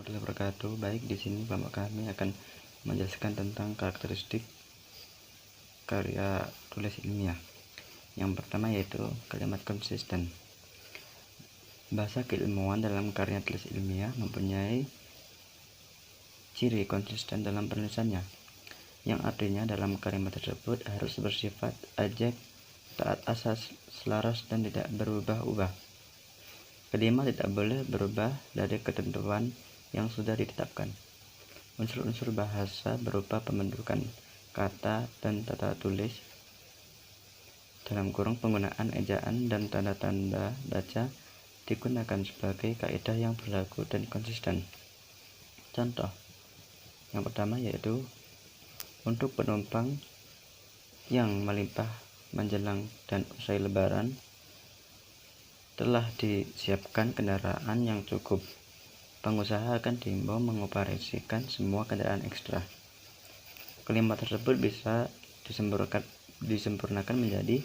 warahmatullahi wabarakatuh. Baik, di sini kelompok kami akan menjelaskan tentang karakteristik karya tulis ilmiah. Yang pertama yaitu kalimat konsisten. Bahasa keilmuan dalam karya tulis ilmiah mempunyai ciri konsisten dalam penulisannya, yang artinya dalam kalimat tersebut harus bersifat ajak, taat asas, selaras, dan tidak berubah-ubah. Kelima, tidak boleh berubah dari ketentuan yang sudah ditetapkan. Unsur-unsur bahasa berupa pembentukan kata dan tata tulis (penggunaan ejaan dan tanda-tanda baca) digunakan sebagai kaidah yang berlaku dan konsisten. Contoh yang pertama yaitu untuk penumpang yang melimpah menjelang dan usai lebaran, telah disiapkan kendaraan yang cukup. Pengusaha akan diimbau mengoperasikan semua kendaraan ekstra. Kalimat tersebut bisa disempurnakan menjadi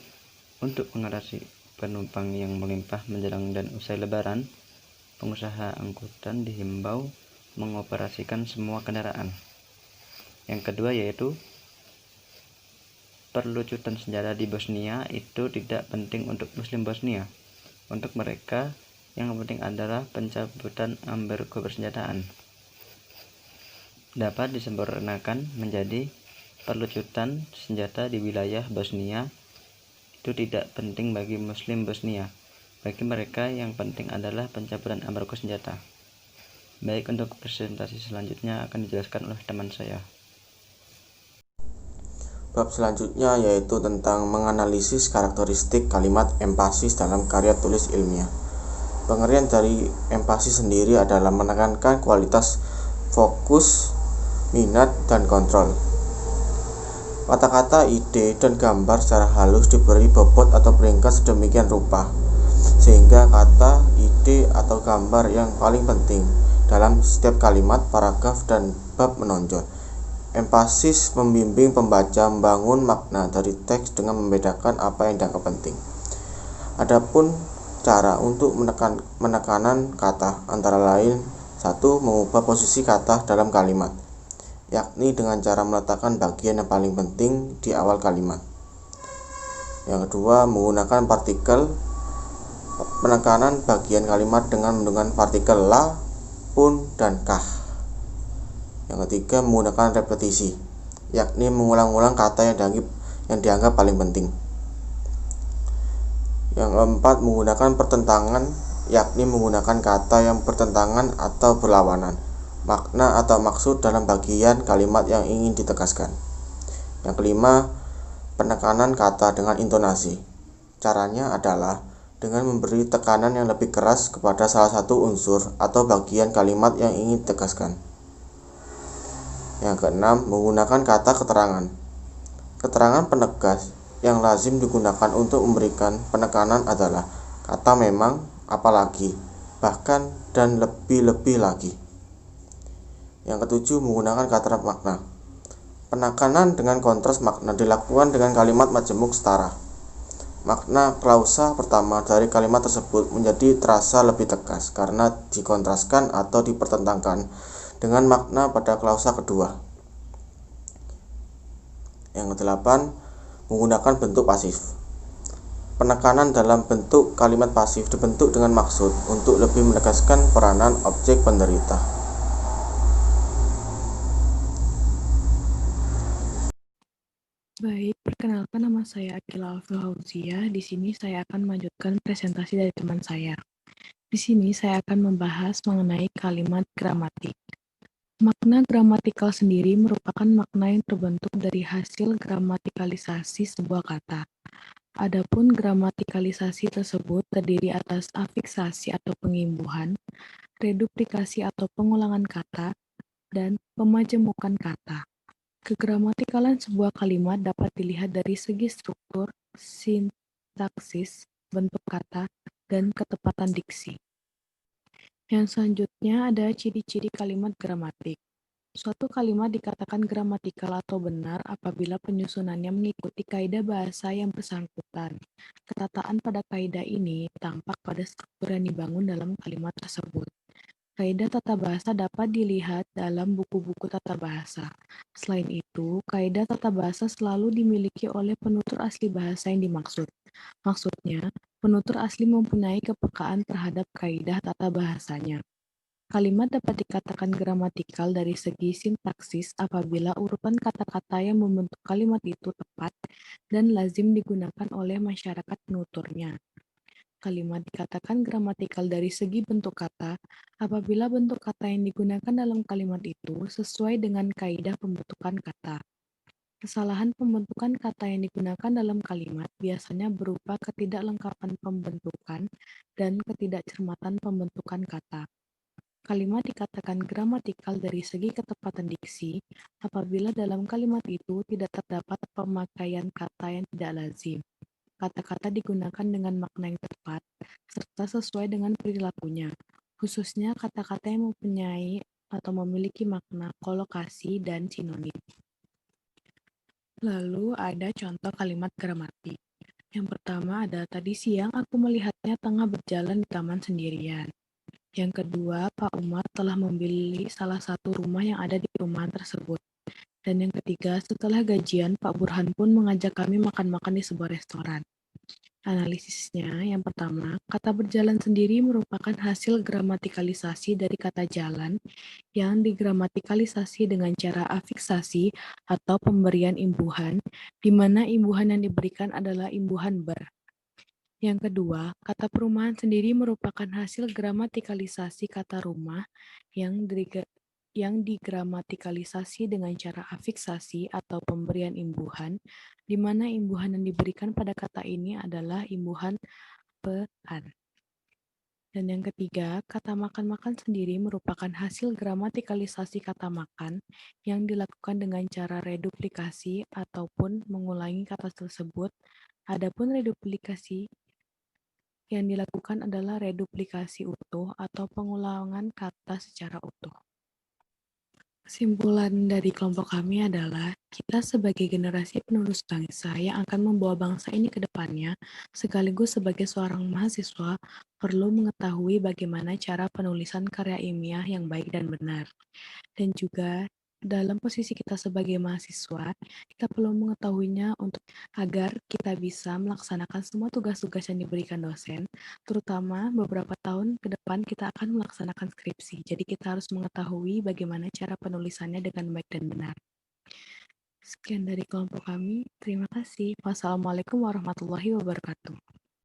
untuk mengatasi penumpang yang melimpah menjelang dan usai lebaran, pengusaha angkutan dihimbau mengoperasikan semua kendaraan. Yang kedua yaitu perlucutan senjata di Bosnia itu tidak penting untuk Muslim Bosnia. Untuk mereka yang penting adalah pencabutan embargo persenjataan. Dapat disempurnakan menjadi perlucutan senjata di wilayah Bosnia itu tidak penting bagi Muslim Bosnia. Bagi mereka yang penting adalah pencabutan embargo senjata. Baik, untuk presentasi selanjutnya akan dijelaskan oleh teman saya. Bab selanjutnya yaitu tentang menganalisis karakteristik kalimat empasis dalam karya tulis ilmiah. Pengertian dari empasis sendiri adalah menekankan kualitas fokus, minat, dan kontrol. Kata-kata, ide, dan gambar secara halus diberi bobot atau peringkat sedemikian rupa, sehingga kata, ide, atau gambar yang paling penting dalam setiap kalimat, paragraf, dan bab menonjol. Empasis membimbing pembaca membangun makna dari teks dengan membedakan apa yang dianggap penting. Adapun cara untuk menekanan kata antara lain: 1. Mengubah posisi kata dalam kalimat, yakni dengan cara meletakkan bagian yang paling penting di awal kalimat. Yang kedua, menggunakan partikel. Penekanan bagian kalimat dengan menggunakan partikel la, pun, dan kah. Yang ketiga, menggunakan repetisi, yakni mengulang-ulang kata yang dianggap paling penting. Yang keempat, menggunakan pertentangan, yakni menggunakan kata yang bertentangan atau berlawanan makna atau maksud dalam bagian kalimat yang ingin ditegaskan. Yang kelima, penekanan kata dengan intonasi. Caranya adalah dengan memberi tekanan yang lebih keras kepada salah satu unsur atau bagian kalimat yang ingin ditegaskan. Yang keenam, menggunakan kata keterangan. Keterangan penegas yang lazim digunakan untuk memberikan penekanan adalah kata memang, apalagi, bahkan, dan lebih-lebih lagi. Yang ketujuh, menggunakan kata makna. Penekanan dengan kontras makna dilakukan dengan kalimat majemuk setara. Makna klausa pertama dari kalimat tersebut menjadi terasa lebih tegas karena dikontraskan atau dipertentangkan dengan makna pada klausa kedua. Yang kedelapan, menggunakan bentuk pasif. Penekanan dalam bentuk kalimat pasif dibentuk dengan maksud untuk lebih menegaskan peranan objek penderita. Baik, perkenalkan, nama saya Akila Alfauzia. Di sini saya akan melanjutkan presentasi dari teman saya. Di sini saya akan membahas mengenai kalimat gramatik. Makna gramatikal sendiri merupakan makna yang terbentuk dari hasil gramatikalisasi sebuah kata. Adapun gramatikalisasi tersebut terdiri atas afiksasi atau pengimbuhan, reduplikasi atau pengulangan kata, dan pemajemukan kata. Kegramatikalan sebuah kalimat dapat dilihat dari segi struktur, sintaksis, bentuk kata, dan ketepatan diksi. Yang selanjutnya ada ciri-ciri kalimat gramatik. Suatu kalimat dikatakan gramatikal atau benar apabila penyusunannya mengikuti kaidah bahasa yang bersangkutan. Ketataan pada kaidah ini tampak pada struktur yang dibangun dalam kalimat tersebut. Kaidah tata bahasa dapat dilihat dalam buku-buku tata bahasa. Selain itu, kaidah tata bahasa selalu dimiliki oleh penutur asli bahasa yang dimaksud. Maksudnya, penutur asli mempunyai kepekaan terhadap kaidah tata bahasanya. Kalimat dapat dikatakan gramatikal dari segi sintaksis apabila urutan kata-kata yang membentuk kalimat itu tepat dan lazim digunakan oleh masyarakat penuturnya. Kalimat dikatakan gramatikal dari segi bentuk kata apabila bentuk kata yang digunakan dalam kalimat itu sesuai dengan kaidah pembentukan kata. Kesalahan pembentukan kata yang digunakan dalam kalimat biasanya berupa ketidaklengkapan pembentukan dan ketidakcermatan pembentukan kata. Kalimat dikatakan gramatikal dari segi ketepatan diksi apabila dalam kalimat itu tidak terdapat pemakaian kata yang tidak lazim. Kata-kata digunakan dengan makna yang tepat, serta sesuai dengan perilakunya, khususnya kata-kata yang mempunyai atau memiliki makna kolokasi dan sinonim. Lalu ada contoh kalimat gramatik. Yang pertama ada tadi siang aku melihatnya tengah berjalan di taman sendirian. Yang kedua, Pak Umar telah membeli salah satu rumah yang ada di perumahan tersebut. Dan yang ketiga, setelah gajian, Pak Burhan pun mengajak kami makan-makan di sebuah restoran. Analisisnya, yang pertama, kata berjalan sendiri merupakan hasil gramatikalisasi dari kata jalan yang digramatikalisasi dengan cara afiksasi atau pemberian imbuhan, di mana imbuhan yang diberikan adalah imbuhan ber. Yang kedua, kata perumahan sendiri merupakan hasil gramatikalisasi kata rumah yang digramatikalisasi dengan cara afiksasi atau pemberian imbuhan, di mana imbuhan yang diberikan pada kata ini adalah imbuhan pean. Dan yang ketiga, kata makan-makan sendiri merupakan hasil gramatikalisasi kata makan yang dilakukan dengan cara reduplikasi ataupun mengulangi kata tersebut. Adapun reduplikasi yang dilakukan adalah reduplikasi utuh atau pengulangan kata secara utuh. Kesimpulan dari kelompok kami adalah kita sebagai generasi penerus bangsa yang akan membawa bangsa ini ke depannya, sekaligus sebagai seorang mahasiswa, perlu mengetahui bagaimana cara penulisan karya ilmiah yang baik dan benar. Dan juga dalam posisi kita sebagai mahasiswa, kita perlu mengetahuinya agar kita bisa melaksanakan semua tugas-tugas yang diberikan dosen, terutama beberapa tahun ke depan kita akan melaksanakan skripsi. Jadi kita harus mengetahui bagaimana cara penulisannya dengan baik dan benar. Sekian dari kelompok kami. Terima kasih. Wassalamualaikum warahmatullahi wabarakatuh.